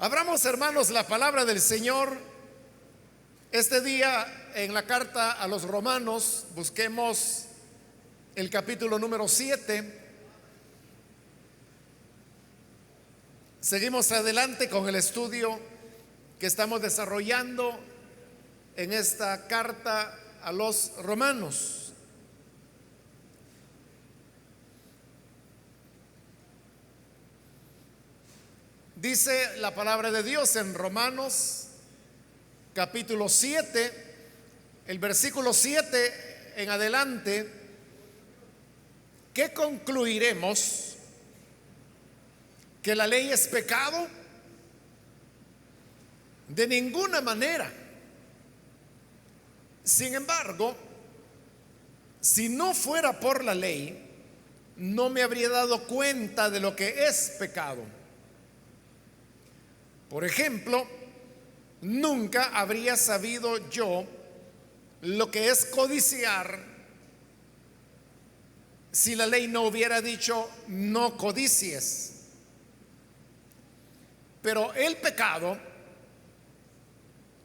Abramos, hermanos, la palabra del Señor este día en la carta a los Romanos. Busquemos el capítulo número 7. Seguimos adelante con el estudio que estamos desarrollando en esta carta a los Romanos. Dice la palabra de Dios en Romanos capítulo 7, el versículo 7 en adelante: ¿qué concluiremos? ¿Que la ley es pecado? De ninguna manera. Sin embargo, si no fuera por la ley, no me habría dado cuenta de lo que es pecado. Por ejemplo, nunca habría sabido yo lo que es codiciar si la ley no hubiera dicho no codicies. Pero el pecado,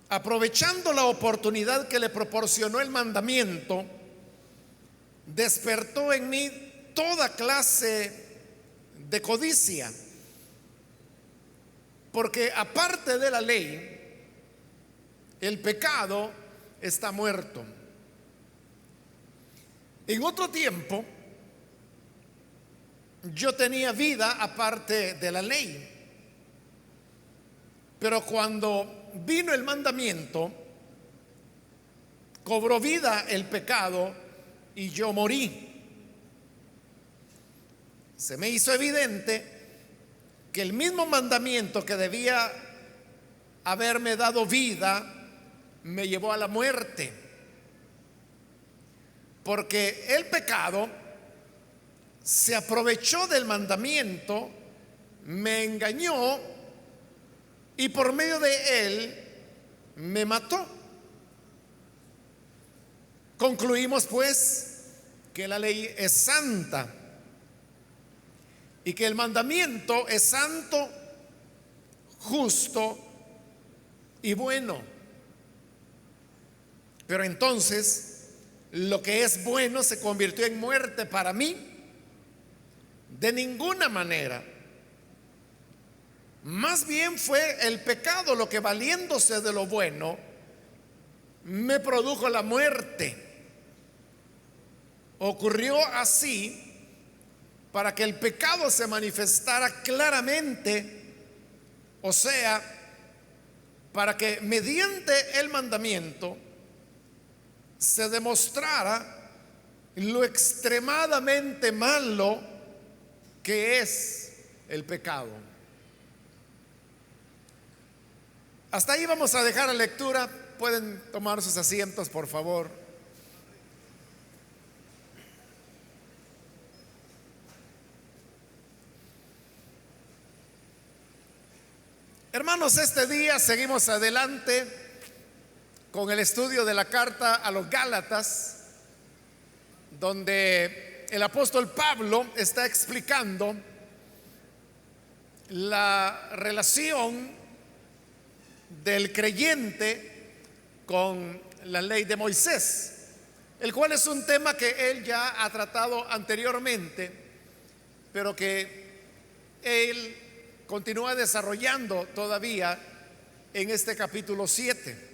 aprovechando la oportunidad que le proporcionó el mandamiento, despertó en mí toda clase de codicia. Porque aparte de la ley, el pecado está muerto. En otro tiempo, yo tenía vida aparte de la ley. Pero cuando vino el mandamiento, cobró vida el pecado y yo morí. Se me hizo evidente que el mismo mandamiento que debía haberme dado vida me llevó a la muerte, porque el pecado se aprovechó del mandamiento, me engañó y por medio de él me mató. Concluimos pues que la ley es santa y que el mandamiento es santo, justo y bueno. Pero entonces lo que es bueno se convirtió en muerte para mí. De ninguna manera. Más bien fue el pecado lo que, valiéndose de lo bueno, me produjo la muerte. Ocurrió así para que el pecado se manifestara claramente, o sea, para que mediante el mandamiento se demostrara lo extremadamente malo que es el pecado. Hasta ahí vamos a dejar la lectura. Pueden tomar sus asientos, por favor. Hermanos, este día seguimos adelante con el estudio de la carta a los Gálatas, donde el apóstol Pablo está explicando la relación del creyente con la ley de Moisés, el cual es un tema que él ya ha tratado anteriormente, pero que él continúa desarrollando todavía en este capítulo 7.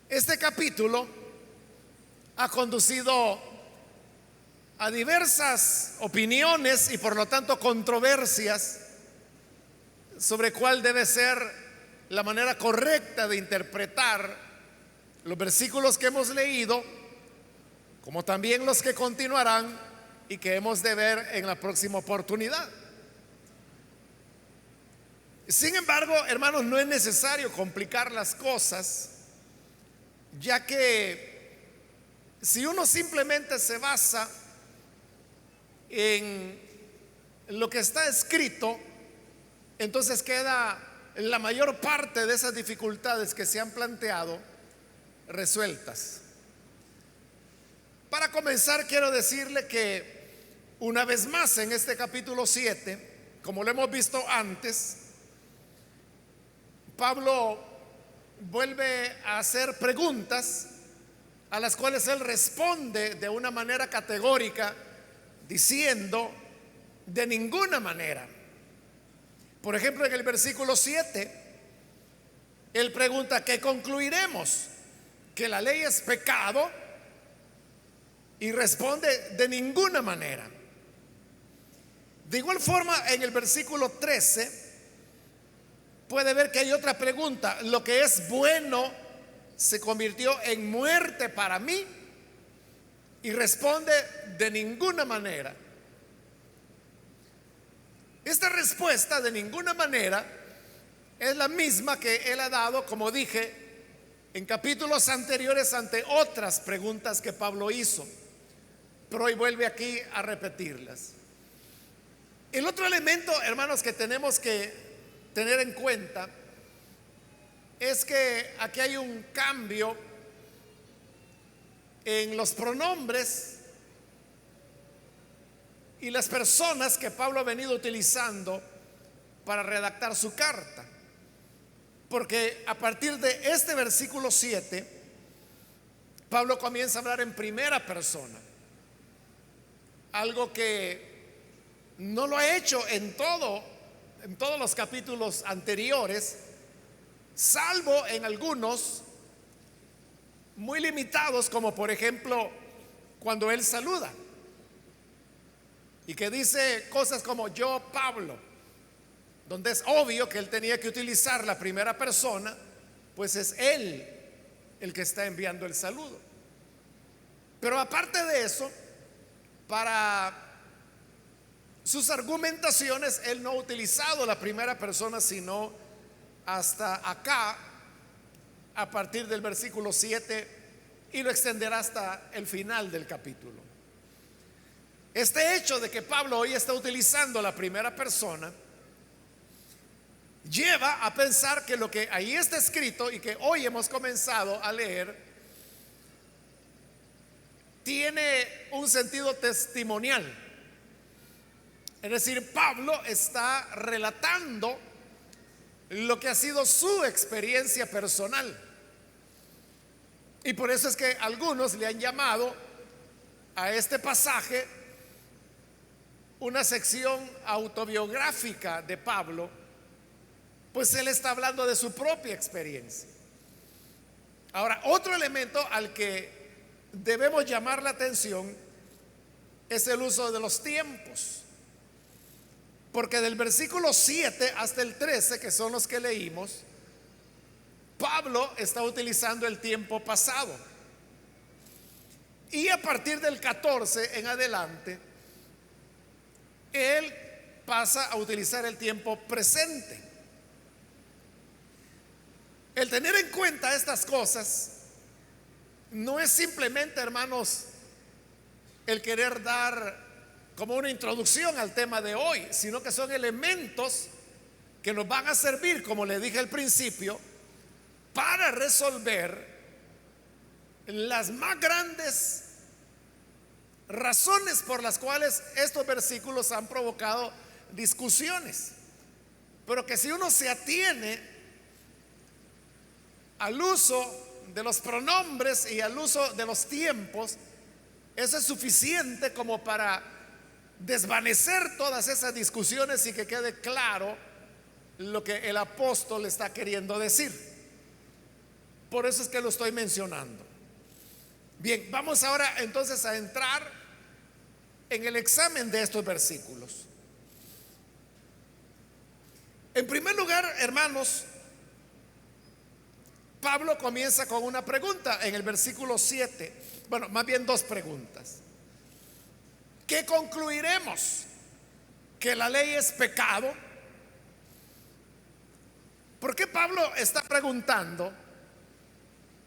Este capítulo ha conducido a diversas opiniones y por lo tanto controversias sobre cuál debe ser la manera correcta de interpretar los versículos que hemos leído, como también los que continuarán y que hemos de ver en la próxima oportunidad. Sin embargo, hermanos, no es necesario complicar las cosas, ya que si uno simplemente se basa en lo que está escrito, entonces queda la mayor parte de esas dificultades que se han planteado resueltas. Para comenzar, quiero decirle que una vez más en este capítulo 7, como lo hemos visto antes, Pablo vuelve a hacer preguntas a las cuales él responde de una manera categórica, diciendo: de ninguna manera. Por ejemplo, en el versículo 7, él pregunta: ¿qué concluiremos? ¿Que la ley es pecado? Y responde: de ninguna manera. De igual forma, en el versículo 13 puede ver que hay otra pregunta: ¿lo que es bueno se convirtió en muerte para mí? Y responde: de ninguna manera. Esta respuesta, de ninguna manera, es la misma que él ha dado, como dije, en capítulos anteriores ante otras preguntas que Pablo hizo, pero hoy vuelve aquí a repetirlas. El otro elemento, hermanos, que tenemos que tener en cuenta es que aquí hay un cambio en los pronombres y las personas que Pablo ha venido utilizando para redactar su carta. Porque a partir de este versículo 7, Pablo comienza a hablar en primera persona, algo que no lo ha hecho en todos los capítulos anteriores, salvo en algunos muy limitados, como por ejemplo cuando él saluda y que dice cosas como: yo, Pablo, donde es obvio que él tenía que utilizar la primera persona, pues es él el que está enviando el saludo. Pero aparte de eso, para sus argumentaciones, él no ha utilizado la primera persona sino hasta acá, a partir del versículo 7, y lo extenderá hasta el final del capítulo. Este hecho de que Pablo hoy está utilizando la primera persona lleva a pensar que lo que ahí está escrito y que hoy hemos comenzado a leer tiene un sentido testimonial. Es decir, Pablo está relatando lo que ha sido su experiencia personal. Y por eso es que algunos le han llamado a este pasaje una sección autobiográfica de Pablo, pues él está hablando de su propia experiencia. Ahora, otro elemento al que debemos llamar la atención es el uso de los tiempos. Porque del versículo 7 hasta el 13, que son los que leímos, Pablo está utilizando el tiempo pasado. Y a partir del 14 en adelante, él pasa a utilizar el tiempo presente. El tener en cuenta estas cosas no es simplemente, hermanos, el querer dar como una introducción al tema de hoy, sino que son elementos que nos van a servir, como le dije al principio, para resolver las más grandes razones por las cuales estos versículos han provocado discusiones, pero que si uno se atiene al uso de los pronombres y al uso de los tiempos, eso es suficiente como para desvanecer todas esas discusiones y que quede claro lo que el apóstol está queriendo decir. Por eso es que lo estoy mencionando. Bien, vamos ahora entonces a entrar en el examen de estos versículos. En primer lugar, hermanos, Pablo comienza con una pregunta en el versículo 7. Bueno, más bien dos preguntas. ¿Qué concluiremos? ¿Que la ley es pecado? ¿Por qué Pablo está preguntando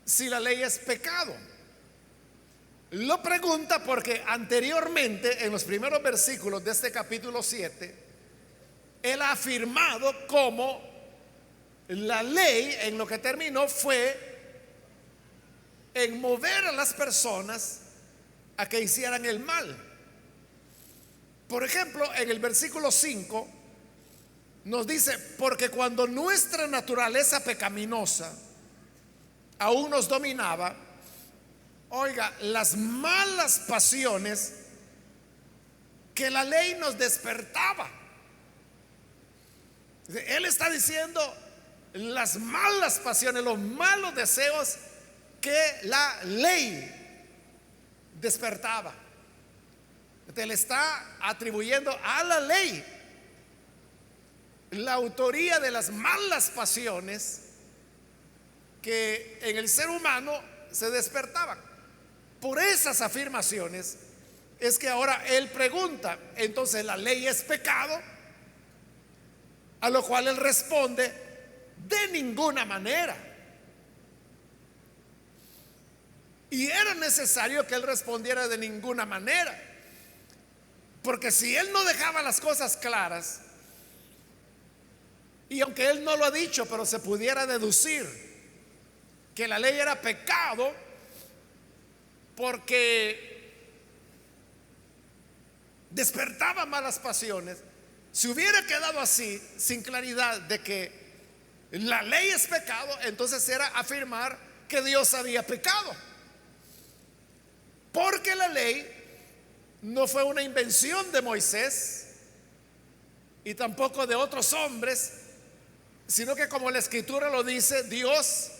si la ley es pecado? Lo pregunta porque anteriormente, en los primeros versículos de este capítulo 7, él ha afirmado cómo la ley en lo que terminó fue en mover a las personas a que hicieran el mal. Por ejemplo, en el versículo 5, nos dice, porque cuando nuestra naturaleza pecaminosa aún nos dominaba, oiga, las malas pasiones que la ley nos despertaba. Él está diciendo las malas pasiones, los malos deseos que la ley despertaba. Te le está atribuyendo a la ley la autoría de las malas pasiones que en el ser humano se despertaban. Por esas afirmaciones es que ahora él pregunta, entonces la ley es pecado, a lo cual él responde, de ninguna manera. Y era necesario que él respondiera de ninguna manera, porque si él no dejaba las cosas claras, y aunque él no lo ha dicho, pero se pudiera deducir que la ley era pecado porque despertaba malas pasiones, si hubiera quedado así, sin claridad de que la ley es pecado, entonces era afirmar que Dios había pecado. Porque la ley no fue una invención de Moisés y tampoco de otros hombres, sino que, como la escritura lo dice, Dios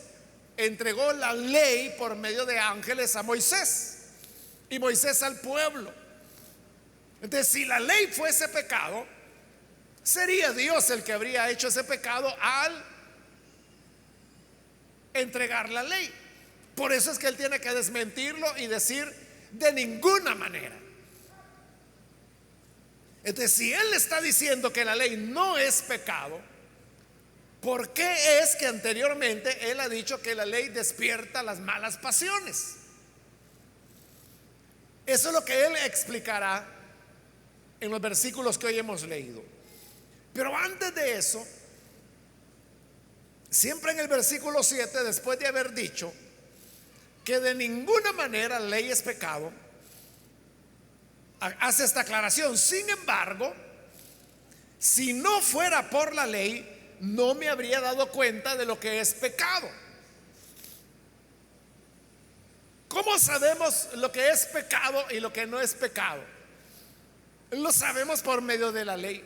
entregó la ley por medio de ángeles a Moisés y Moisés al pueblo. Entonces, si la ley fuese pecado, sería Dios el que habría hecho ese pecado al entregar la ley. Por eso es que él tiene que desmentirlo y decir de ninguna manera. Entonces, si él está diciendo que la ley no es pecado, ¿por qué es que anteriormente él ha dicho que la ley despierta las malas pasiones? Eso es lo que él explicará en los versículos que hoy hemos leído. Pero antes de eso, siempre en el versículo 7, después de haber dicho que de ninguna manera la ley es pecado, hace esta aclaración: sin embargo, si no fuera por la ley, no me habría dado cuenta de lo que es pecado. ¿Cómo sabemos lo que es pecado y lo que no es pecado? Lo sabemos por medio de la ley.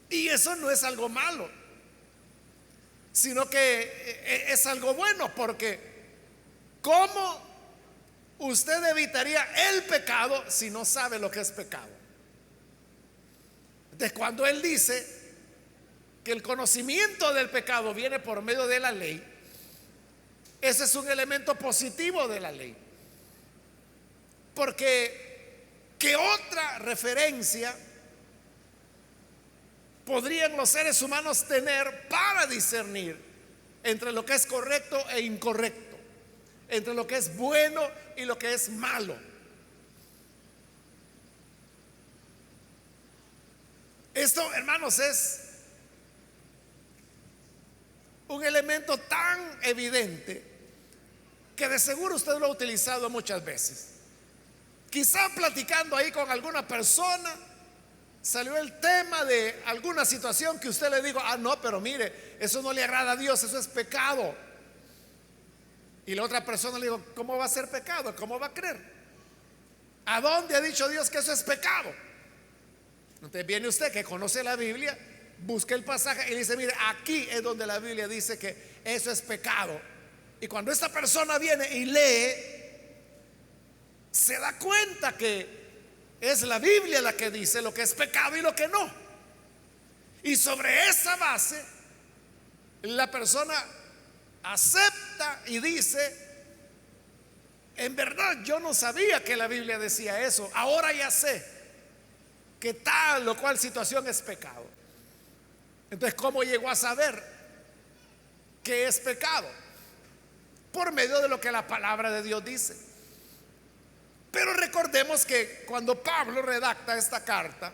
Y eso no es algo malo, sino que es algo bueno, porque ¿cómo usted evitaría el pecado si no sabe lo que es pecado? Entonces, cuando él dice que el conocimiento del pecado viene por medio de la ley, ese es un elemento positivo de la ley. Porque ¿qué otra referencia podrían los seres humanos tener para discernir entre lo que es correcto e incorrecto, entre lo que es bueno y lo que es malo? Esto, hermanos, es un elemento tan evidente que de seguro usted lo ha utilizado muchas veces. Quizá platicando ahí con alguna persona, salió el tema de alguna situación que usted le dijo: ah, no, pero mire, eso no le agrada a Dios, eso es pecado. Y la otra persona le dijo: ¿cómo va a ser pecado? ¿Cómo va a creer? ¿A dónde ha dicho Dios que eso es pecado? Entonces viene usted, que conoce la Biblia, busca el pasaje y dice: mire, aquí es donde la Biblia dice que eso es pecado. Y cuando esta persona viene y lee, se da cuenta que es la Biblia la que dice lo que es pecado y lo que no. Y sobre esa base, la persona acepta y dice: en verdad yo no sabía que la Biblia decía eso, ahora ya sé que tal o cual situación es pecado. Entonces, ¿cómo llegó a saber que es pecado? Por medio de lo que la palabra de Dios dice. Pero recordemos que cuando Pablo redacta esta carta,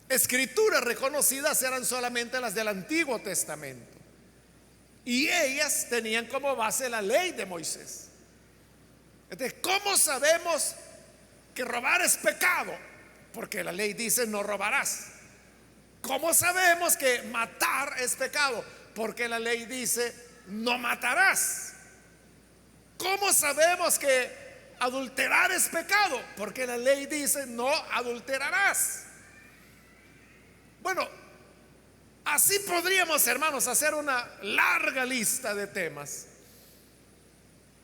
escrituras reconocidas eran solamente las del Antiguo Testamento, y ellas tenían como base la ley de Moisés. Entonces, ¿cómo sabemos que robar es pecado? Porque la ley dice: no robarás. ¿Cómo sabemos que matar es pecado? Porque la ley dice, no matarás. ¿Cómo sabemos que adulterar es pecado? Porque la ley dice, no adulterarás. Bueno, así podríamos, hermanos, hacer una larga lista de temas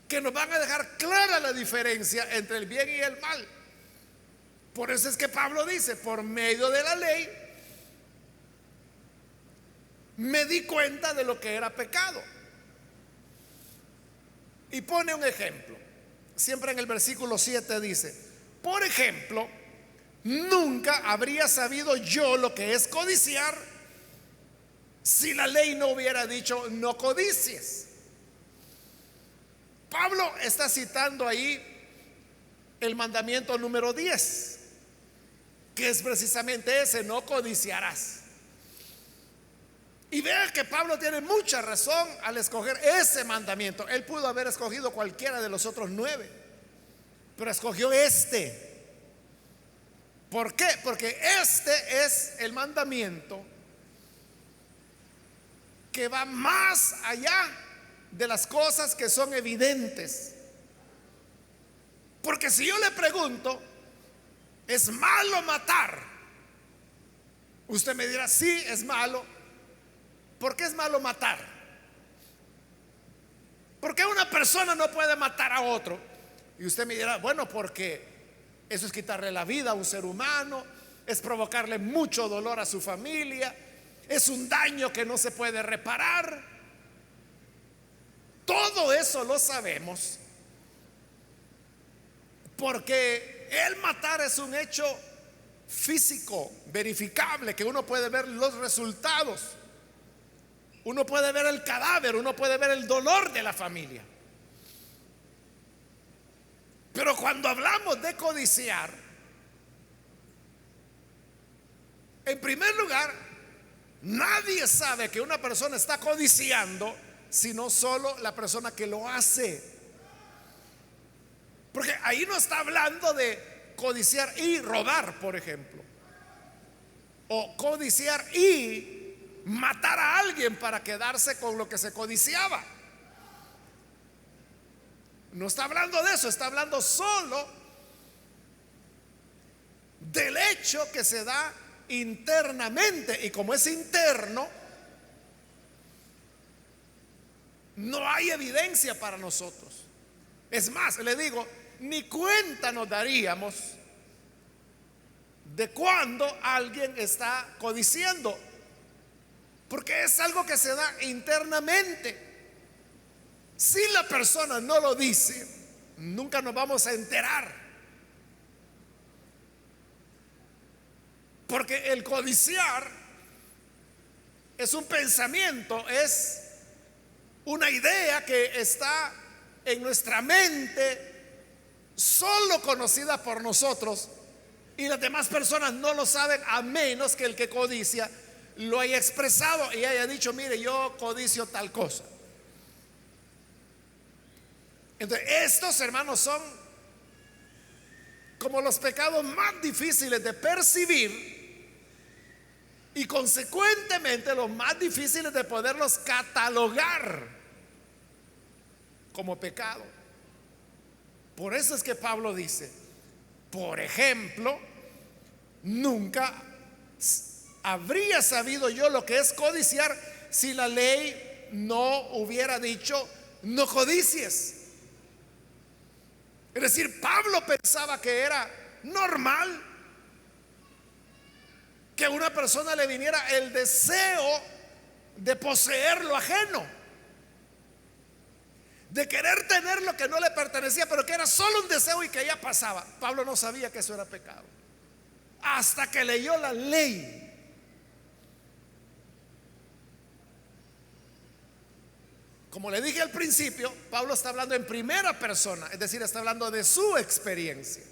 que nos van a dejar clara la diferencia entre el bien y el mal. Por eso es que Pablo dice, por medio de la ley me di cuenta de lo que era pecado. Y pone un ejemplo. Siempre en el versículo 7 dice, por ejemplo, nunca habría sabido yo lo que es codiciar si la ley no hubiera dicho no codicies. Pablo está citando ahí el mandamiento número 10, que es precisamente ese, no codiciarás. Y vea que Pablo tiene mucha razón al escoger ese mandamiento. Él pudo haber escogido cualquiera de los otros 9, pero escogió este. ¿Por qué? Porque este es el mandamiento que va más allá de las cosas que son evidentes. Porque si yo le pregunto, ¿es malo matar? Usted me dirá, sí, es malo. ¿Por qué es malo matar? ¿Por qué una persona no puede matar a otro? Y usted me dirá, bueno, porque eso es quitarle la vida a un ser humano, es provocarle mucho dolor a su familia, es un daño que no se puede reparar. Todo eso lo sabemos, porque el matar es un hecho físico, verificable, que uno puede ver los resultados. Uno puede ver el cadáver, uno puede ver el dolor de la familia. Pero cuando hablamos de codiciar, en primer lugar, nadie sabe que una persona está codiciando, sino solo la persona que lo hace. Porque ahí no está hablando de codiciar y robar, por ejemplo, o codiciar y matar a alguien para quedarse con lo que se codiciaba. No está hablando de eso, está hablando solo del hecho que se da internamente. Y como es interno, no hay evidencia para nosotros. Es más, le digo, ni cuenta nos daríamos de cuando alguien está codiciando, porque es algo que se da internamente. Si la persona no lo dice, nunca nos vamos a enterar. Porque el codiciar es un pensamiento, es una idea que está en nuestra mente, solo conocida por nosotros, y las demás personas no lo saben, a menos que el que codicia lo haya expresado y haya dicho, mire, yo codicio tal cosa. Entonces, estos, hermanos, son como los pecados más difíciles de percibir y consecuentemente los más difíciles de poderlos catalogar como pecado. Por eso es que Pablo dice, por ejemplo, nunca habría sabido yo lo que es codiciar si la ley no hubiera dicho no codicies. Es decir, Pablo pensaba que era normal que a una persona le viniera el deseo de poseer lo ajeno, de querer tener lo que no le pertenecía, pero que era solo un deseo y que ya pasaba. Pablo no sabía que eso era pecado hasta que leyó la ley. Como le dije al principio, Pablo está hablando en primera persona, es decir, está hablando de su experiencia.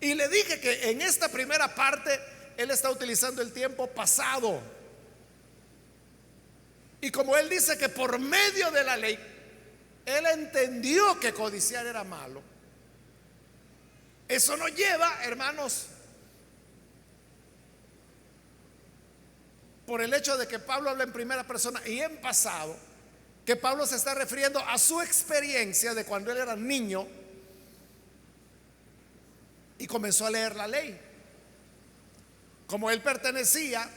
Y le dije que en esta primera parte él está utilizando el tiempo pasado. Y como él dice que por medio de la ley él entendió que codiciar era malo, eso nos lleva, hermanos, por el hecho de que Pablo habla en primera persona y en pasado, que Pablo se está refiriendo a su experiencia de cuando él era niño y comenzó a leer la ley. Como él pertenecía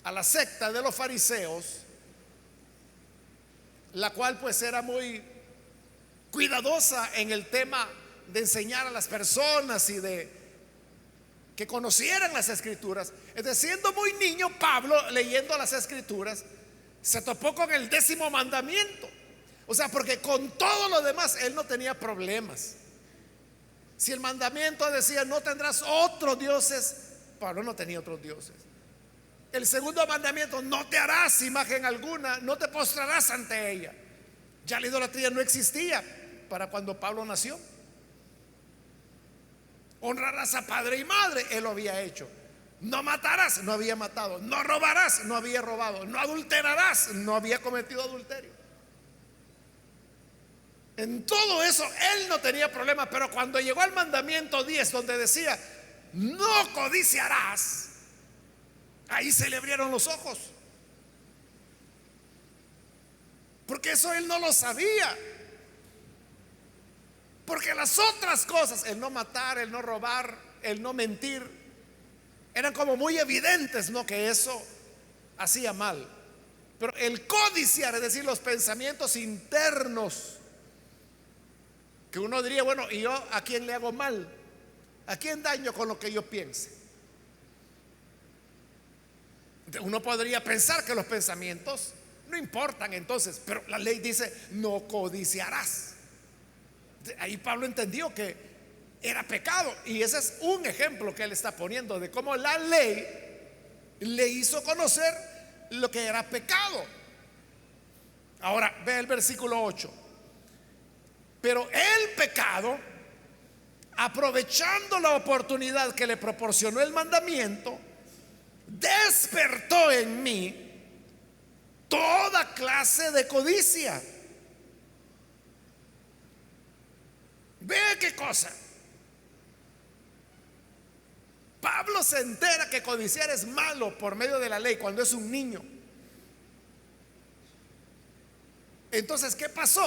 a la secta de los fariseos, la cual pues era muy cuidadosa en el tema de enseñar a las personas y de que conocieran las escrituras. Entonces, siendo muy niño, Pablo, leyendo las escrituras, se topó con el 10º mandamiento. O sea, porque con todo lo demás él no tenía problemas. Si el mandamiento decía no tendrás otros dioses, Pablo no tenía otros dioses. El segundo mandamiento, no te harás imagen alguna, no te postrarás ante ella. Ya la idolatría no existía para cuando Pablo nació. Honrarás a padre y madre, él lo había hecho. No matarás, no había matado. No robarás, no había robado. No adulterarás, no había cometido adulterio. En todo eso él no tenía problema. Pero cuando llegó al mandamiento 10, donde decía no codiciarás, ahí se le abrieron los ojos, porque eso él no lo sabía. Porque las otras cosas, el no matar, el no robar, el no mentir, eran como muy evidentes, ¿no?, que eso hacía mal. Pero el codiciar, es decir, los pensamientos internos, que uno diría, bueno, ¿y yo a quién le hago mal? ¿A quién daño con lo que yo piense? Uno podría pensar que los pensamientos no importan entonces, pero la ley dice no codiciarás. Ahí Pablo entendió que era pecado, y ese es un ejemplo que él está poniendo de cómo la ley le hizo conocer lo que era pecado. Ahora ve el versículo 8. Pero el pecado, aprovechando la oportunidad que le proporcionó el mandamiento, despertó en mí toda clase de codicia. Vea qué cosa. Pablo se entera que codiciar es malo por medio de la ley cuando es un niño. Entonces, ¿qué pasó?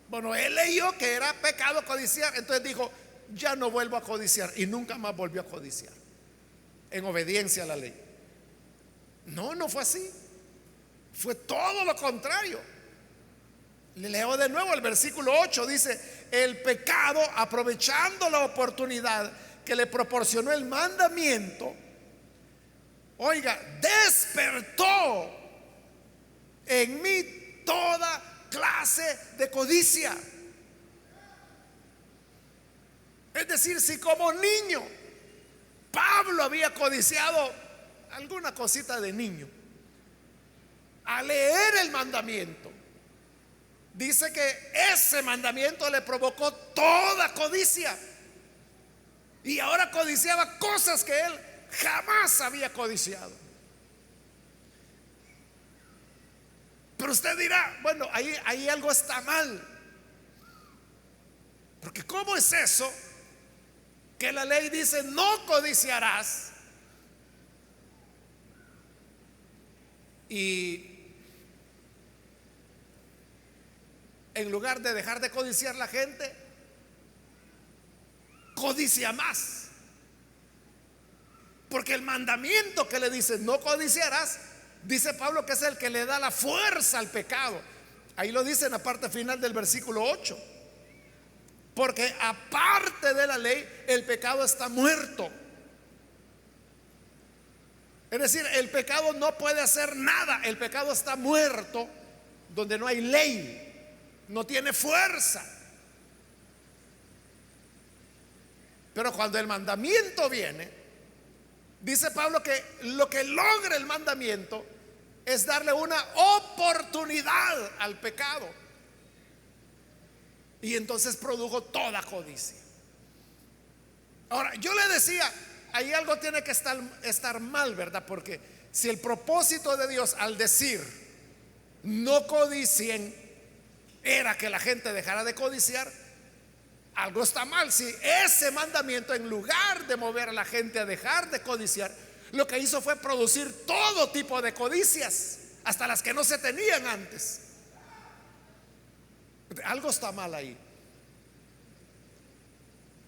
Bueno, él leyó que era pecado codiciar, entonces dijo, ya no vuelvo a codiciar, y nunca más volvió a codiciar en obediencia a la ley. No, no fue así. Fue todo lo contrario. Le leo de nuevo el versículo 8, dice, el pecado, aprovechando la oportunidad que le proporcionó el mandamiento, oiga, despertó en mí toda clase de codicia. Es decir, si como niño Pablo había codiciado alguna cosita de niño, al leer el mandamiento, dice que ese mandamiento le provocó toda codicia, y ahora codiciaba cosas que él jamás había codiciado. Pero usted dirá, bueno, ahí algo está mal, porque ¿cómo es eso que la ley dice no codiciarás, y en lugar de dejar de codiciar la gente, codicia más? Porque el mandamiento que le dice no codiciarás, dice Pablo que es el que le da la fuerza al pecado. Ahí lo dice en la parte final del versículo 8. Porque aparte de la ley, el pecado está muerto. Es decir, el pecado no puede hacer nada. El pecado está muerto donde no hay ley, no tiene fuerza. Pero cuando el mandamiento viene, dice Pablo que lo que logra el mandamiento es darle una oportunidad al pecado, y entonces produjo toda codicia. Ahora, yo le decía, ahí algo tiene que estar mal, ¿verdad? Porque si el propósito de Dios al decir no codicien era que la gente dejara de codiciar, algo está mal. Si ese mandamiento, en lugar de mover a la gente a dejar de codiciar, lo que hizo fue producir todo tipo de codicias, hasta las que no se tenían antes. Algo está mal ahí.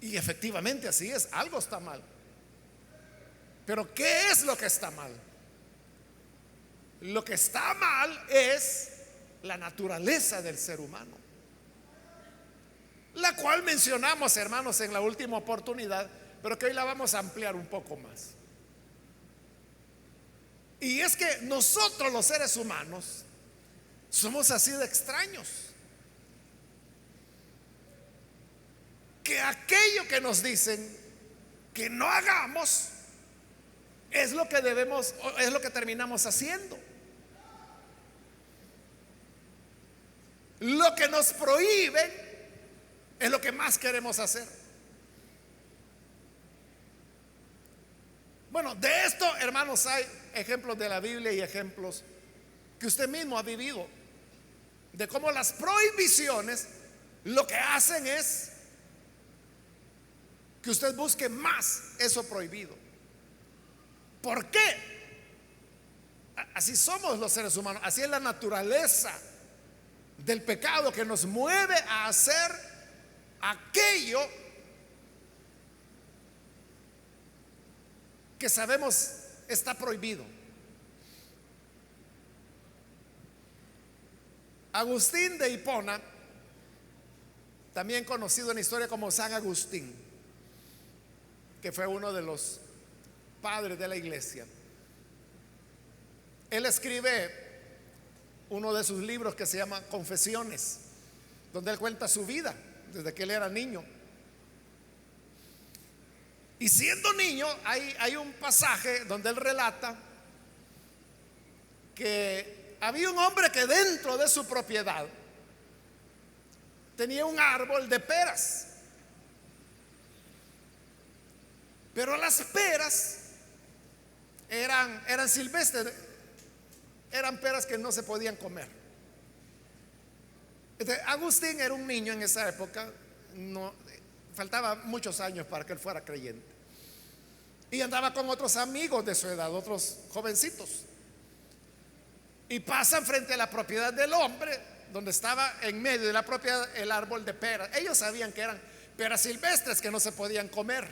Y efectivamente así es, algo está mal. Pero ¿qué es lo que está mal? Lo que está mal es la naturaleza del ser humano, la cual mencionamos, hermanos, en la última oportunidad, pero que hoy la vamos a ampliar un poco más. Y es que nosotros los seres humanos somos así de extraños, que aquello que nos dicen que no hagamos es lo que debemos, es lo que terminamos haciendo. Lo que nos prohíben es lo que más queremos hacer. Bueno, de esto, hermanos, hay ejemplos de la Biblia y ejemplos que usted mismo ha vivido, de cómo las prohibiciones lo que hacen es que usted busque más eso prohibido. ¿Por qué? Así somos los seres humanos, así es la naturaleza del pecado, que nos mueve a hacer aquello que sabemos está prohibido. Agustín de Hipona, también conocido en la historia como San Agustín, que fue uno de los padres de la iglesia, él escribe uno de sus libros que se llama Confesiones, donde él cuenta su vida desde que él era niño. Y siendo niño, hay un pasaje donde él relata que había un hombre que dentro de su propiedad tenía un árbol de peras, pero las peras eran silvestres, eran peras que no se podían comer. Entonces, Agustín era un niño en esa época, no, faltaba muchos años para que él fuera creyente, y andaba con otros amigos de su edad, otros jovencitos, y pasan frente a la propiedad del hombre, donde estaba en medio de la propiedad el árbol de peras. Ellos sabían que eran peras silvestres que no se podían comer,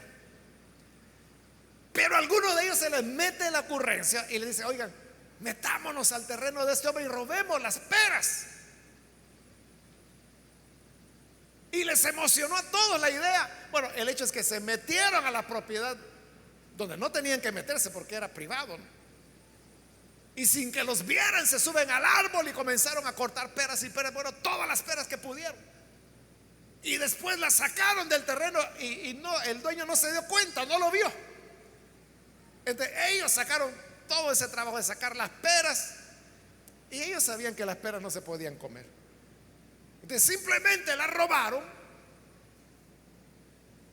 pero a alguno de ellos se les mete la ocurrencia y le dice: oigan, metámonos al terreno de este hombre y robemos las peras. Y les emocionó a todos la idea. Bueno, el hecho es que se metieron a la propiedad donde no tenían que meterse porque era privado, ¿no? Y sin que los vieran, se suben al árbol y comenzaron a cortar peras y peras, bueno, todas las peras que pudieron. Y después las sacaron del terreno y no, el dueño no se dio cuenta, no lo vio. Entonces, ellos sacaron todo ese trabajo de sacar las peras, y ellos sabían que las peras no se podían comer. Entonces simplemente las robaron.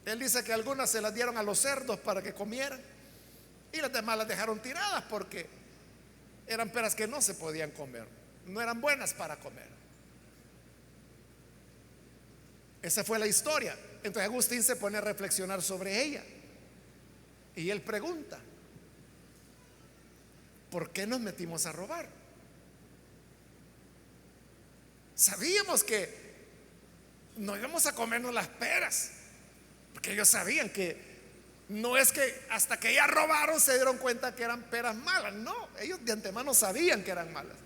Él dice que algunas se las dieron a los cerdos para que comieran, y las demás las dejaron tiradas porque eran peras que no se podían comer, no eran buenas para comer. Esa fue la historia. Entonces Agustín se pone a reflexionar sobre ella, y él pregunta: ¿por qué nos metimos a robar? Sabíamos que no íbamos a comernos las peras, porque ellos sabían que no es que hasta que ya robaron se dieron cuenta que eran peras malas. No, ellos de antemano sabían que eran malas.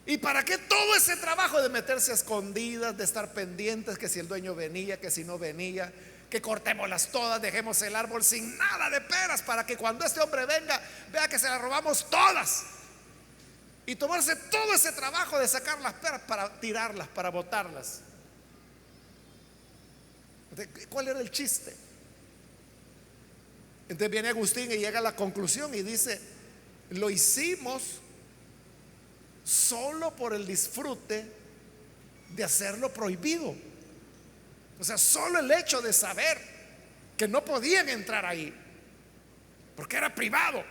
¿Y para qué todo ese trabajo de meterse a escondidas, de estar pendientes que si el dueño venía, que si no venía, que cortémoslas todas, dejemos el árbol sin nada de peras para que cuando este hombre venga vea que se las robamos todas? Y tomarse todo ese trabajo de sacar las peras para tirarlas, para botarlas. ¿Cuál era el chiste? Entonces viene Agustín y llega a la conclusión y dice: lo hicimos solo por el disfrute de hacerlo prohibido. O sea, solo el hecho de saber que no podían entrar ahí porque era privado,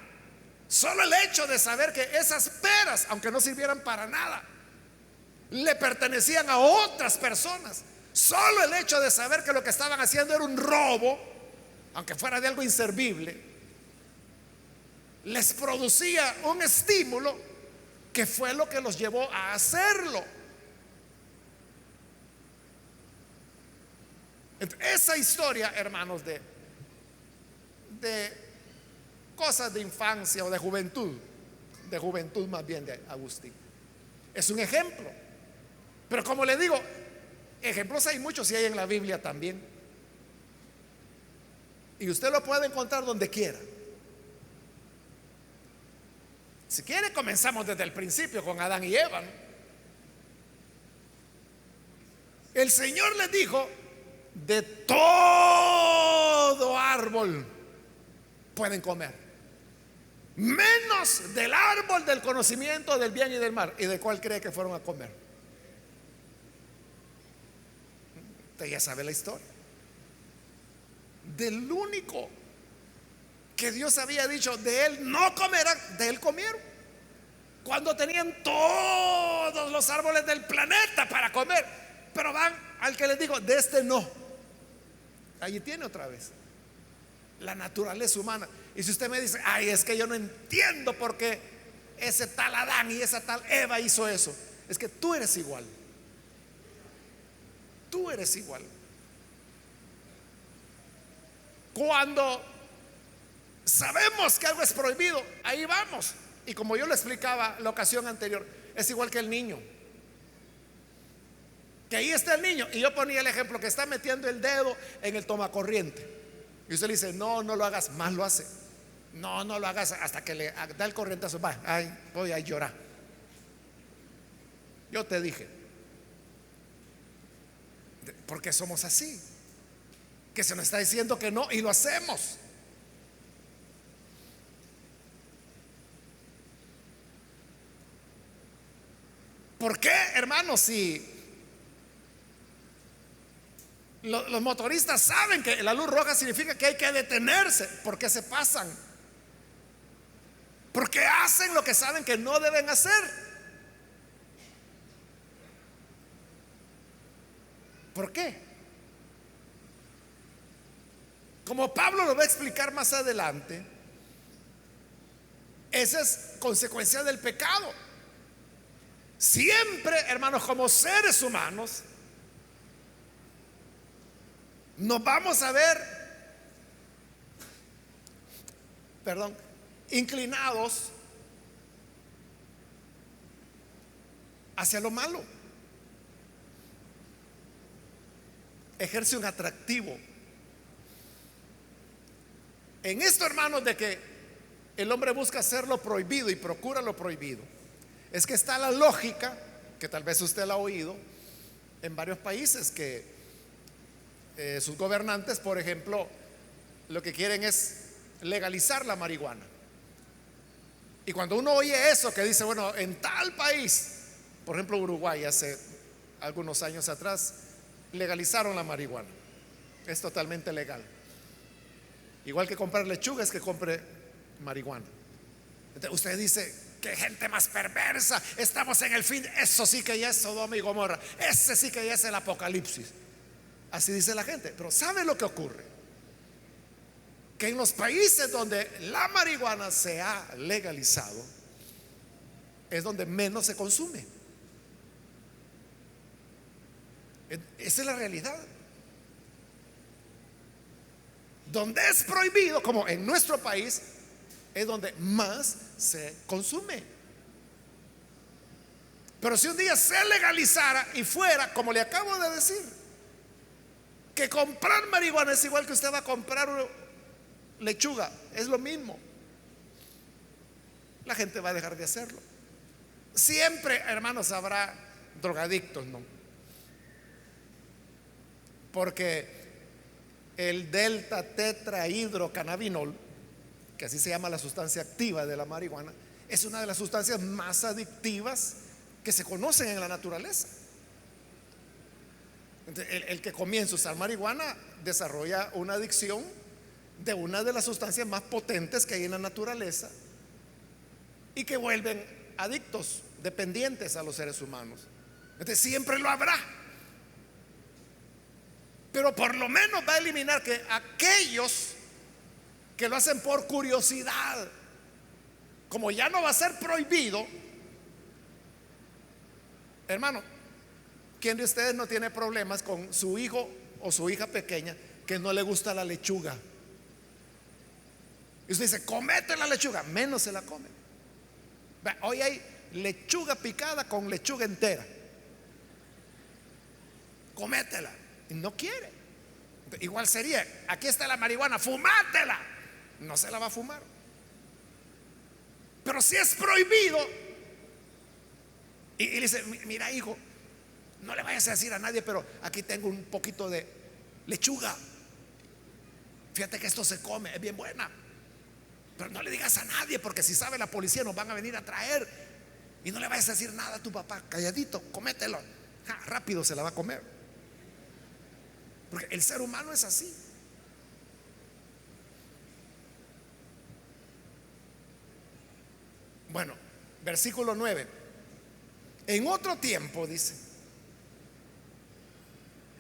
solo el hecho de saber que esas peras, aunque no sirvieran para nada, le pertenecían a otras personas, solo el hecho de saber que lo que estaban haciendo era un robo, aunque fuera de algo inservible, les producía un estímulo que fue lo que los llevó a hacerlo. Esa historia, hermanos, de cosas de infancia o de juventud más bien, de Agustín, es un ejemplo. Pero como le digo, ejemplos hay muchos y hay en la Biblia también. Y usted lo puede encontrar donde quiera. Si quiere, comenzamos desde el principio con Adán y Eva, ¿no? El Señor les dijo: de todo árbol pueden comer, menos del árbol del conocimiento del bien y del mal. ¿Y de cuál cree que fueron a comer? Usted ya sabe la historia. Del único que Dios había dicho: de él no comerán, de él comieron, cuando tenían todos los árboles del planeta para comer. Pero van al que les dijo: de este no. Allí tiene otra vez la naturaleza humana. Y si usted me dice: ay, es que yo no entiendo por qué ese tal Adán y esa tal Eva hizo eso, es que tú eres igual. Tú eres igual. Cuando sabemos que algo es prohibido, ahí vamos. Y como yo le explicaba la ocasión anterior, es igual que el niño, que ahí está el niño, y yo ponía el ejemplo que está metiendo el dedo en el tomacorriente, y usted le dice: no, no lo hagas, más lo hace. No, no lo hagas, hasta que le da el corrientazo. Va, ay, voy a llorar. Yo te dije, porque somos así, que se nos está diciendo que no y lo hacemos. ¿Por qué, hermanos? Si los motoristas saben que la luz roja significa que hay que detenerse, ¿por qué se pasan? Porque hacen lo que saben que no deben hacer. ¿Por qué? Como Pablo lo va a explicar más adelante, esa es consecuencia del pecado. Siempre, hermanos, como seres humanos, nos vamos a ver, inclinados hacia lo malo. Ejerce un atractivo en esto, hermanos, de que el hombre busca hacer lo prohibido y procura lo prohibido. Es que está la lógica, que tal vez usted la ha oído en varios países, que sus gobernantes, por ejemplo, lo que quieren es legalizar la marihuana. Y cuando uno oye eso, que dice: bueno, en tal país, por ejemplo Uruguay, hace algunos años atrás legalizaron la marihuana, es totalmente legal. Igual que comprar lechuga es que compre marihuana. Entonces usted dice: qué gente más perversa, estamos en el fin. Eso sí que ya es Sodoma y Gomorra, ese sí que ya es el apocalipsis. Así dice la gente. Pero ¿sabe lo que ocurre? Que en los países donde la marihuana se ha legalizado es donde menos se consume. Esa es la realidad. Donde es prohibido, como en nuestro país, es donde más se consume. Pero si un día se legalizara y fuera, como le acabo de decir, que comprar marihuana es igual que usted va a comprar lechuga, es lo mismo, la gente va a dejar de hacerlo. Siempre, hermanos, habrá drogadictos, ¿no? Porque el delta tetrahidrocannabinol, que así se llama la sustancia activa de la marihuana, es una de las sustancias más adictivas que se conocen en la naturaleza. Entonces, el que comienza a usar marihuana desarrolla una adicción de una de las sustancias más potentes que hay en la naturaleza y que vuelven adictos, dependientes a los seres humanos. Entonces siempre lo habrá, pero por lo menos va a eliminar que aquellos que lo hacen por curiosidad. Como ya no va a ser prohibido, hermano, ¿quién de ustedes no tiene problemas con su hijo o su hija pequeña que no le gusta la lechuga? Y usted dice, comete la lechuga, menos se la come. Hoy hay lechuga picada con lechuga entera. Cométela. Y no quiere. Igual sería, aquí está la marihuana, fumátela. No se la va a fumar. Pero si es prohibido, y le dice, mira hijo, no le vayas a decir a nadie, pero aquí tengo un poquito de lechuga. Fíjate que esto se come, es bien buena. Pero no le digas a nadie, porque si sabe la policía nos van a venir a traer. Y no le vayas a decir nada a tu papá, calladito, comételo. Rápido se la va a comer. Porque el ser humano es así. Bueno, versículo 9. En otro tiempo, dice,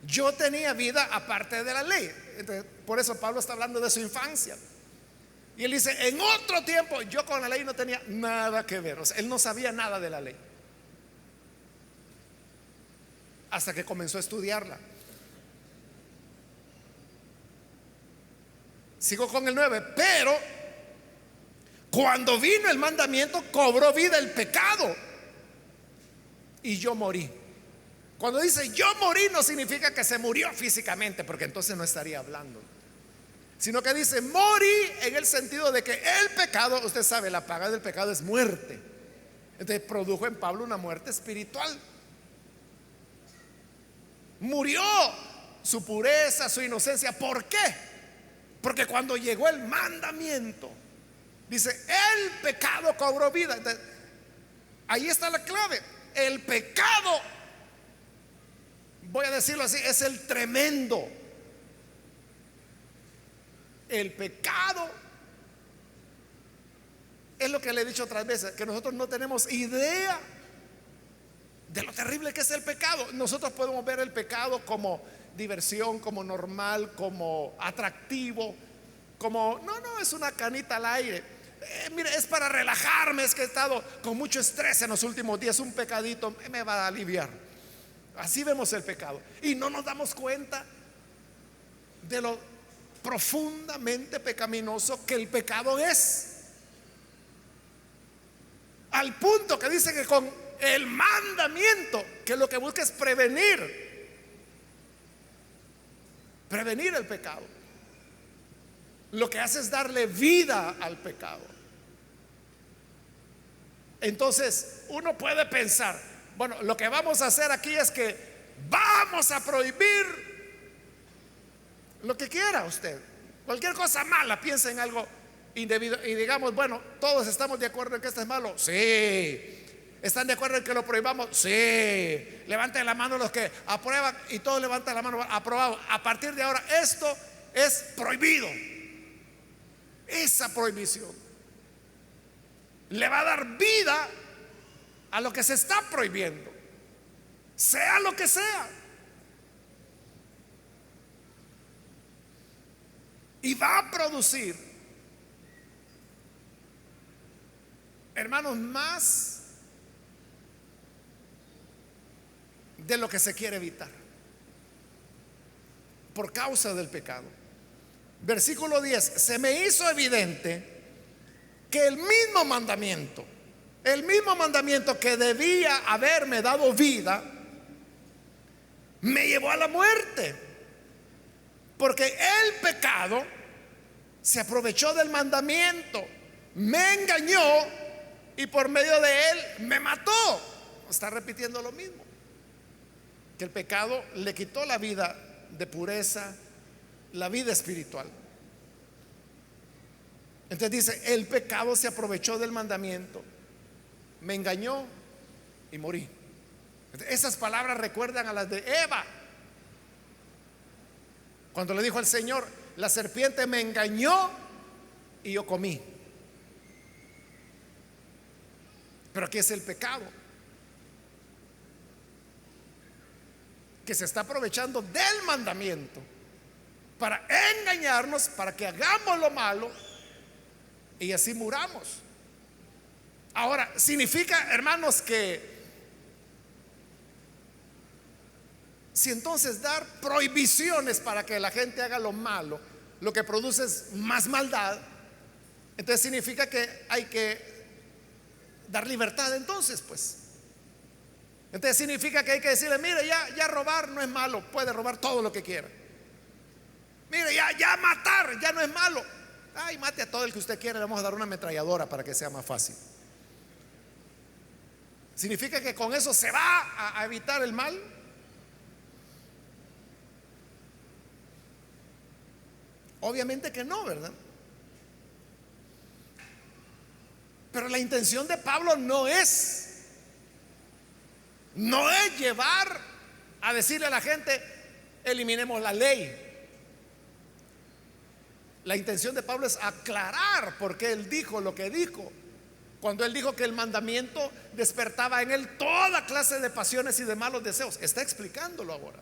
yo tenía vida aparte de la ley. Entonces, por eso Pablo está hablando de su infancia. Y él dice, en otro tiempo yo con la ley no tenía nada que ver. O sea, él no sabía nada de la ley hasta que comenzó a estudiarla. Sigo con el 9. Pero cuando vino el mandamiento, cobró vida el pecado y yo morí. Cuando dice yo morí, no significa que se murió físicamente, porque entonces no estaría hablando, sino que dice morí en el sentido de que el pecado, usted sabe, la paga del pecado es muerte. Entonces produjo en Pablo una muerte espiritual. Murió su pureza, su inocencia. ¿Por qué? Porque cuando llegó el mandamiento, dice el pecado cobró vida. Entonces, ahí está la clave. El pecado, voy a decirlo así, es el tremendo. El pecado es lo que le he dicho otras veces, que nosotros no tenemos idea de lo terrible que es el pecado. Nosotros podemos ver el pecado como diversión, como normal, como atractivo, como no, es una canita al aire. Mire, es para relajarme, es que he estado con mucho estrés en los últimos días, un pecadito me va a aliviar. Así vemos el pecado y no nos damos cuenta de lo profundamente pecaminoso que el pecado es, al punto que dice que con el mandamiento, que lo que busca es prevenir el pecado, lo que hace es darle vida al pecado. Entonces uno puede pensar, bueno, lo que vamos a hacer aquí es que vamos a prohibir lo que quiera usted, cualquier cosa mala, piensa en algo indebido y digamos, bueno, todos estamos de acuerdo en que esto es malo. Sí. ¿Están de acuerdo en que lo prohibamos? Sí. Levanten la mano los que aprueban y todos levantan la mano. Aprobado. A partir de ahora esto es prohibido. Esa prohibición le va a dar vida a lo que se está prohibiendo, sea lo que sea. Y va a producir, hermanos, más de lo que se quiere evitar por causa del pecado. Versículo 10. Se me hizo evidente que el mismo mandamiento que debía haberme dado vida, me llevó a la muerte, porque el pecado se aprovechó del mandamiento, me engañó y por medio de él me mató. Está repitiendo lo mismo, que el pecado le quitó la vida de pureza, la vida espiritual. Entonces dice, el pecado se aprovechó del mandamiento, me engañó y morí. Esas palabras recuerdan a las de Eva, cuando le dijo al Señor, la serpiente me engañó y yo comí. Pero aquí es el pecado que se está aprovechando del mandamiento para engañarnos, para que hagamos lo malo y así muramos. Ahora, significa, hermanos, que si entonces dar prohibiciones para que la gente haga lo malo, lo que produce es más maldad, entonces significa que hay que dar libertad entonces, pues. Entonces significa que hay que decirle, mire, ya robar no es malo, puede robar todo lo que quiera. Mire, ya matar ya no es malo. Ay, mate a todo el que usted quiera, le vamos a dar una ametralladora para que sea más fácil. ¿Significa que con eso se va a evitar el mal? Obviamente que no, ¿verdad? Pero la intención de Pablo no es llevar a decirle a la gente, eliminemos la ley. La intención de Pablo es aclarar por qué él dijo lo que dijo, cuando él dijo que el mandamiento despertaba en él toda clase de pasiones y de malos deseos. Está explicándolo ahora.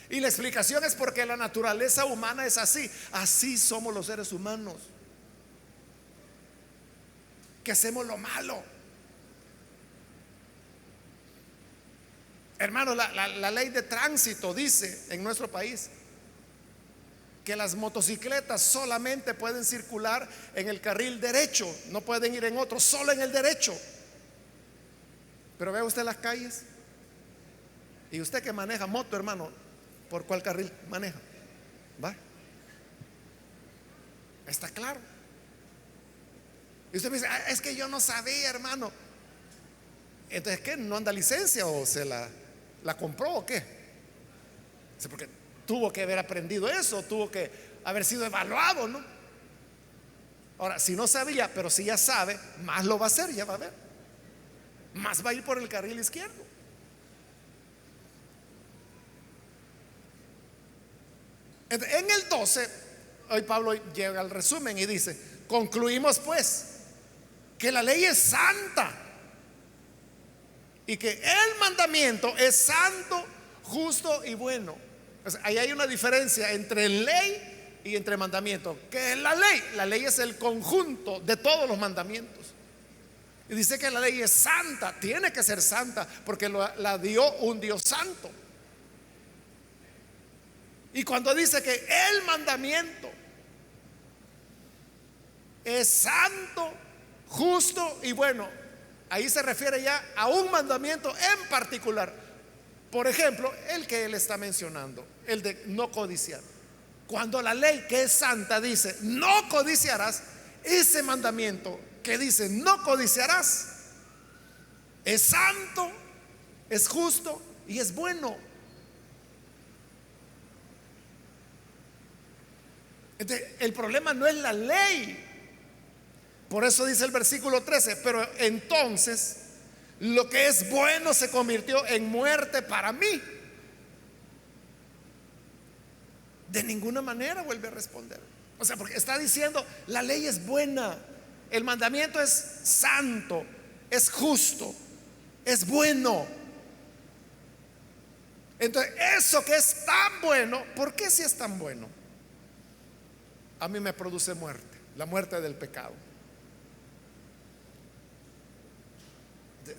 Y la explicación es porque la naturaleza humana es así. Así somos los seres humanos, que hacemos lo malo. Hermano, la ley de tránsito dice en nuestro país que las motocicletas solamente pueden circular en el carril derecho, no pueden ir en otro, solo en el derecho. Pero vea usted las calles, y usted que maneja moto, hermano, ¿por cuál carril maneja? ¿Va? Está claro. Y usted me dice, es que yo no sabía, hermano. Entonces, ¿qué? ¿No anda licencia o se la compró o qué? Porque tuvo que haber aprendido eso, tuvo que haber sido evaluado, ¿no? Ahora, si no sabía, pero si ya sabe, más lo va a hacer, ya va a ver. Más va a ir por el carril izquierdo. Entonces, en el 12, hoy Pablo llega al resumen y dice, concluimos pues que la ley es santa y que el mandamiento es santo, justo y bueno. O sea, ahí hay una diferencia entre ley y entre mandamiento. ¿Qué es la ley? La ley es el conjunto de todos los mandamientos. Y dice que la ley es santa, tiene que ser santa porque la dio un Dios santo. Y cuando dice que el mandamiento es santo, justo y bueno, ahí se refiere ya a un mandamiento en particular. Por ejemplo, el que él está mencionando, el de no codiciar. Cuando la ley, que es santa, dice no codiciarás, ese mandamiento que dice no codiciarás es santo, es justo y es bueno. Entonces, el problema no es la ley. Por eso dice el versículo 13, pero entonces lo que es bueno se convirtió en muerte para mí. De ninguna manera, vuelve a responder. O sea, porque está diciendo, la ley es buena, el mandamiento es santo, es justo, es bueno. Entonces, eso que es tan bueno, ¿por qué si es tan bueno? A mí me produce muerte, la muerte del pecado.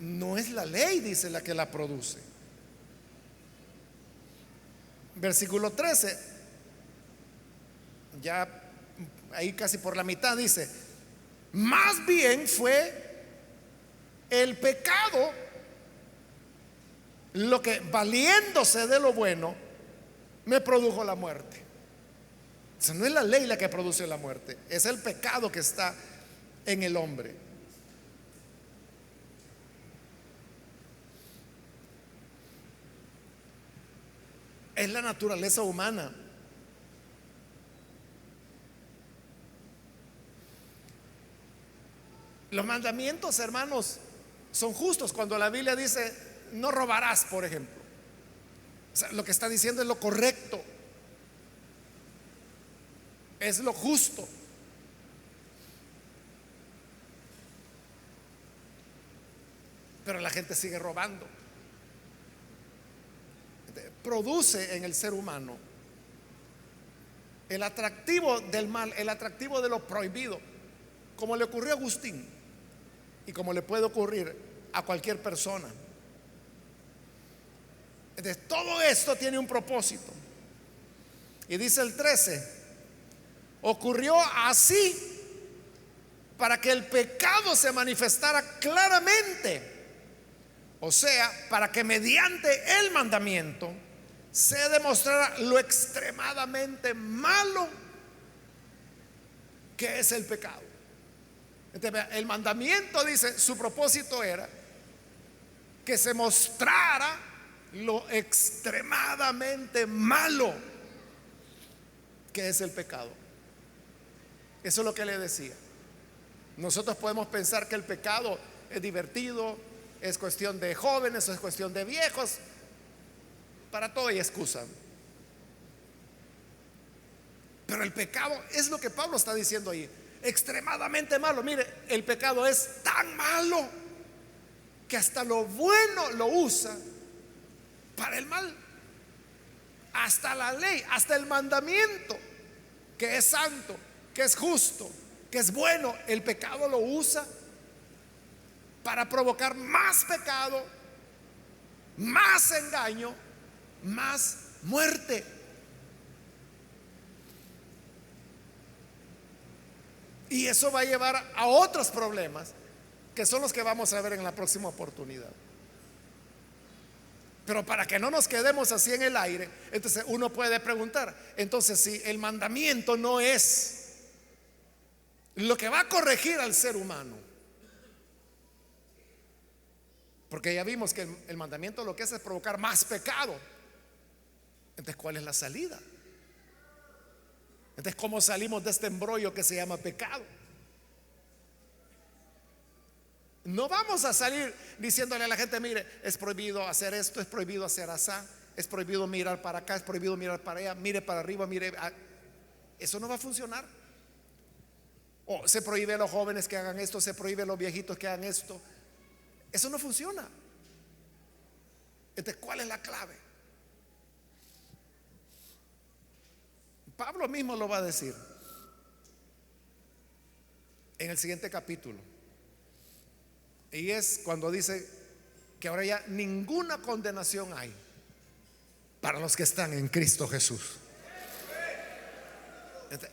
No es la ley, dice, la que la produce. Versículo 13, ya ahí casi por la mitad, dice, más bien fue el pecado lo que, valiéndose de lo bueno, me produjo la muerte. O sea, no es la ley la que produce la muerte, es el pecado que está en el hombre. Es la naturaleza humana. Los mandamientos, hermanos, son justos. Cuando la Biblia dice no robarás, por ejemplo, o sea, lo que está diciendo es lo correcto, es lo justo. Pero la gente sigue robando. Produce en el ser humano el atractivo del mal, el atractivo de lo prohibido. como le ocurrió a Agustín y como le puede ocurrir a cualquier persona. Entonces, todo esto tiene un propósito. Y dice el 13: ocurrió así para que el pecado se manifestara claramente, o sea, para que mediante el mandamiento se demostrara lo extremadamente malo que es el pecado. Entonces, el mandamiento, dice, su propósito era que se mostrara lo extremadamente malo que es el pecado. Eso es lo que le decía. Nosotros podemos pensar que el pecado es divertido, es cuestión de jóvenes o es cuestión de viejos. Para todo hay excusa. Pero el pecado es lo que Pablo está diciendo ahí, extremadamente malo. Mire, el pecado es tan malo que hasta lo bueno lo usa para el mal. Hasta la ley, hasta el mandamiento, que es santo, que es justo, que es bueno, el pecado lo usa para provocar más pecado, más engaño, más muerte. Y eso va a llevar a otros problemas, que son los que vamos a ver en la próxima oportunidad. Pero para que no nos quedemos así en el aire, entonces uno puede preguntar, entonces, si el mandamiento no es lo que va a corregir al ser humano, porque ya vimos que el mandamiento lo que hace es provocar más pecado, entonces, ¿cuál es la salida? Entonces, ¿cómo salimos de este embrollo que se llama pecado? No vamos a salir diciéndole a la gente, mire, es prohibido hacer esto, es prohibido hacer asá, es prohibido mirar para acá, es prohibido mirar para allá, mire para arriba, mire. Eso no va a funcionar. O se prohíbe a los jóvenes que hagan esto, se prohíbe a los viejitos que hagan esto. Eso no funciona. Entonces, ¿cuál es la clave? Pablo mismo lo va a decir en el siguiente capítulo. Y es cuando dice que ahora ya ninguna condenación hay para los que están en Cristo Jesús.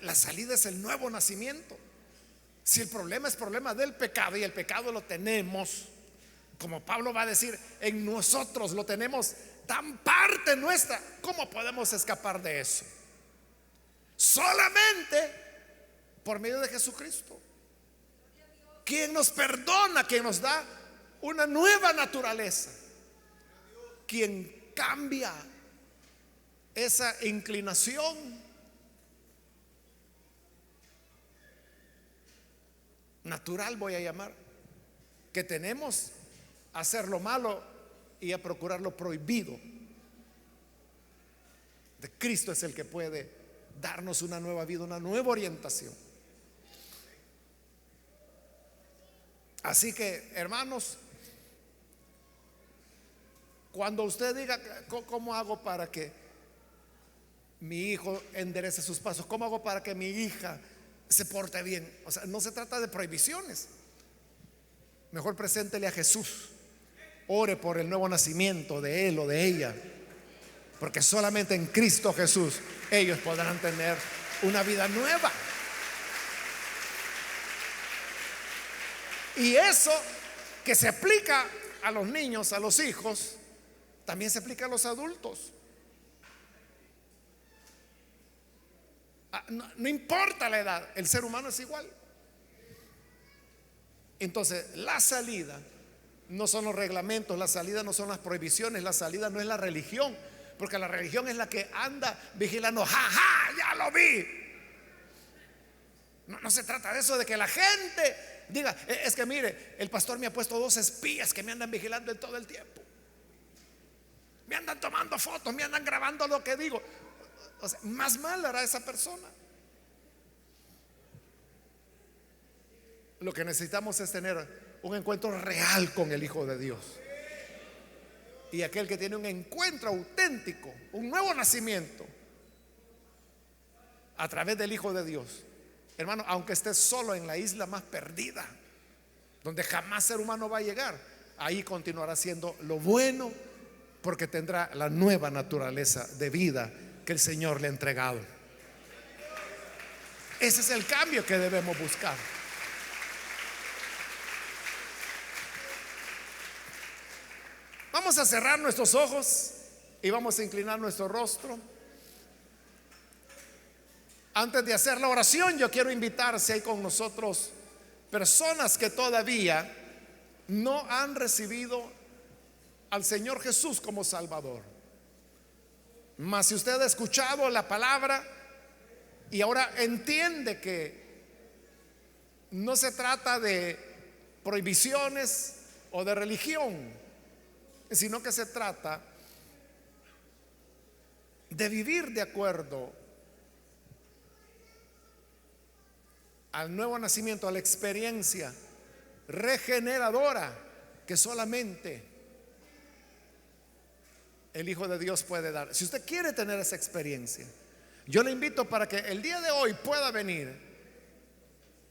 La salida es el nuevo nacimiento. Si el problema es problema del pecado, y el pecado lo tenemos, como Pablo va a decir, en nosotros lo tenemos tan parte nuestra, ¿cómo podemos escapar de eso? Solamente por medio de Jesucristo, quien nos perdona, quien nos da una nueva naturaleza, quien cambia esa inclinación natural, voy a llamar, que tenemos a hacer lo malo y a procurar lo prohibido. De Cristo es el que puede darnos una nueva vida, una nueva orientación. Así que, hermanos, cuando usted diga, ¿cómo hago para que mi hijo enderece sus pasos? ¿Cómo hago para que mi hija se porte bien? O sea, no se trata de prohibiciones. Mejor preséntele a Jesús, ore por el nuevo nacimiento de él o de ella, porque solamente en Cristo Jesús ellos podrán tener una vida nueva. Y eso que se aplica a los niños, a los hijos, también se aplica a los adultos. No importa la edad, el ser humano es igual. Entonces, la salida no son los reglamentos, la salida no son las prohibiciones, la salida no es la religión, porque la religión es la que anda vigilando, jaja, ya lo vi. No se trata de eso, de que la gente diga, es que mire, el pastor me ha puesto 2 espías que me andan vigilando en todo el tiempo, me andan tomando fotos, me andan grabando lo que digo. O sea, más mal hará esa persona. Lo que necesitamos es tener un encuentro real con el Hijo de Dios. Y aquel que tiene un encuentro auténtico, un nuevo nacimiento a través del Hijo de Dios, hermano, aunque estés solo en la isla más perdida, donde jamás ser humano va a llegar, ahí continuará haciendo lo bueno, porque tendrá la nueva naturaleza de vida que el Señor le ha entregado. Ese es el cambio que debemos buscar. Vamos a cerrar nuestros ojos y vamos a inclinar nuestro rostro. Antes de hacer la oración, yo quiero invitar, si hay con nosotros personas que todavía no han recibido al Señor Jesús como Salvador. Mas si usted ha escuchado la palabra y ahora entiende que no se trata de prohibiciones o de religión, sino que se trata de vivir de acuerdo al nuevo nacimiento, a la experiencia regeneradora que solamente el Hijo de Dios puede dar. Si usted quiere tener esa experiencia, yo le invito para que el día de hoy pueda venir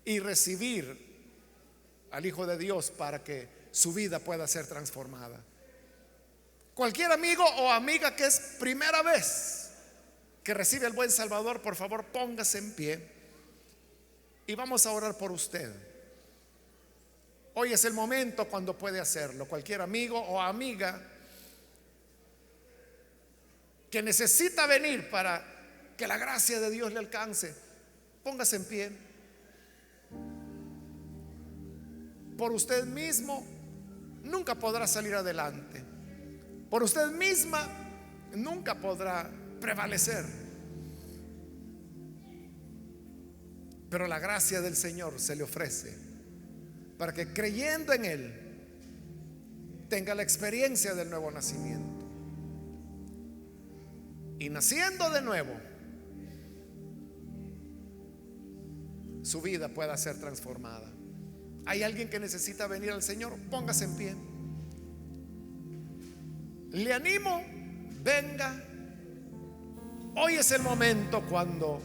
y recibir al Hijo de Dios para que su vida pueda ser transformada. Cualquier amigo o amiga que es primera vez que recibe al buen Salvador, por favor póngase en pie y vamos a orar por usted. Hoy es el momento cuando puede hacerlo. Cualquier amigo o amiga que necesita venir para que la gracia de Dios le alcance, póngase en pie. Por usted mismo nunca podrá salir adelante. Por usted misma nunca podrá prevalecer. Pero la gracia del Señor se le ofrece para que, creyendo en Él, tenga la experiencia del nuevo nacimiento. Y naciendo de nuevo, su vida pueda ser transformada. ¿Hay alguien que necesita venir al Señor? Póngase en pie. Le animo, venga. Hoy es el momento cuando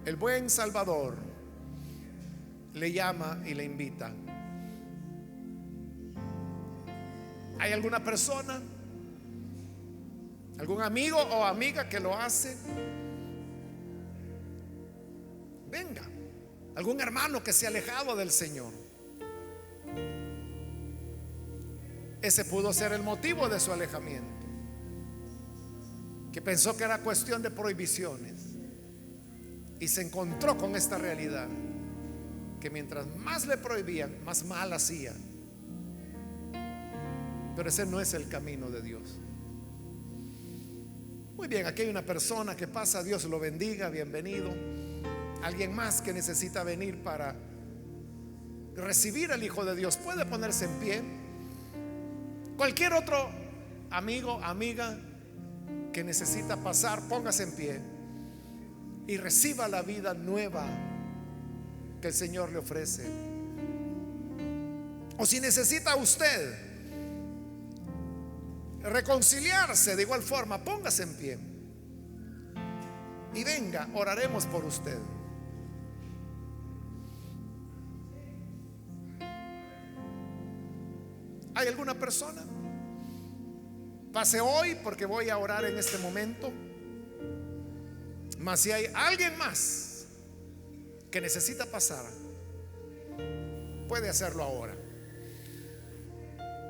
el buen Salvador le llama y le invita. ¿Hay alguna persona, algún amigo o amiga que lo hace? Venga. Algún hermano que se ha alejado del Señor. Ese pudo ser el motivo de su alejamiento, que pensó que era cuestión de prohibiciones y se encontró con esta realidad, que mientras más le prohibían, más mal hacía. Pero ese no es el camino de Dios. Muy bien, aquí hay una persona que pasa. Dios lo bendiga, bienvenido. Alguien más que necesita venir para recibir al Hijo de Dios, puede ponerse en pie. Cualquier otro amigo, amiga que necesita pasar, póngase en pie y reciba la vida nueva que el Señor le ofrece. O si necesita usted reconciliarse de igual forma, póngase en pie y venga, oraremos por usted. ¿Hay alguna persona? Pase hoy, porque voy a orar en este momento. Mas si hay alguien más que necesita pasar, puede hacerlo ahora.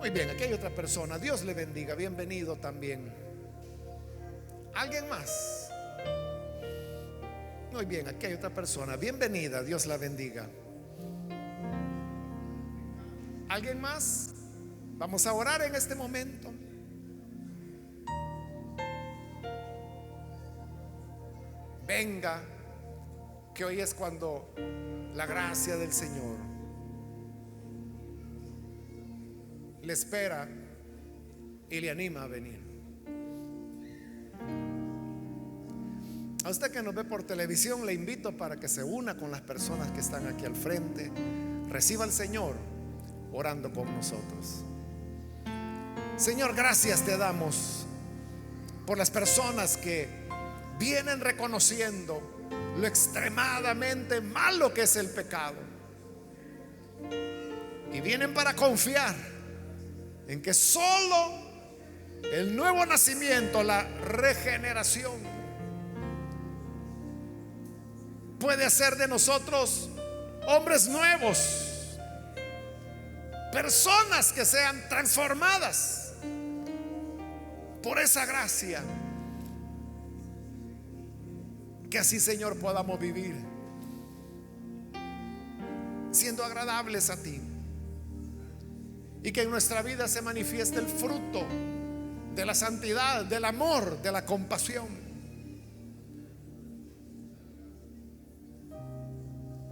Muy bien, aquí hay otra persona. Dios le bendiga, bienvenido también. ¿Alguien más? Muy bien, aquí hay otra persona. Bienvenida, Dios la bendiga. ¿Alguien más? Vamos a orar en este momento. Venga, que hoy es cuando la gracia del Señor le espera y le anima a venir. A usted que nos ve por televisión, le invito para que se una con las personas que están aquí al frente. Reciba al Señor orando con nosotros. Señor, gracias te damos por las personas que vienen reconociendo lo extremadamente malo que es el pecado, y vienen para confiar en que solo el nuevo nacimiento, la regeneración, puede hacer de nosotros hombres nuevos, personas que sean transformadas por esa gracia. Que así, Señor, podamos vivir siendo agradables a ti, y que en nuestra vida se manifieste el fruto de la santidad, del amor, de la compasión.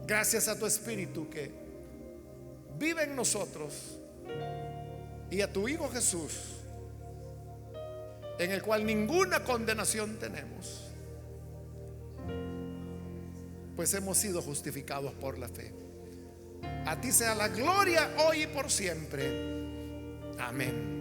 Gracias a tu Espíritu que vive en nosotros, y a tu Hijo Jesús, en el cual ninguna condenación tenemos, pues hemos sido justificados por la fe. A ti sea la gloria hoy y por siempre. Amén.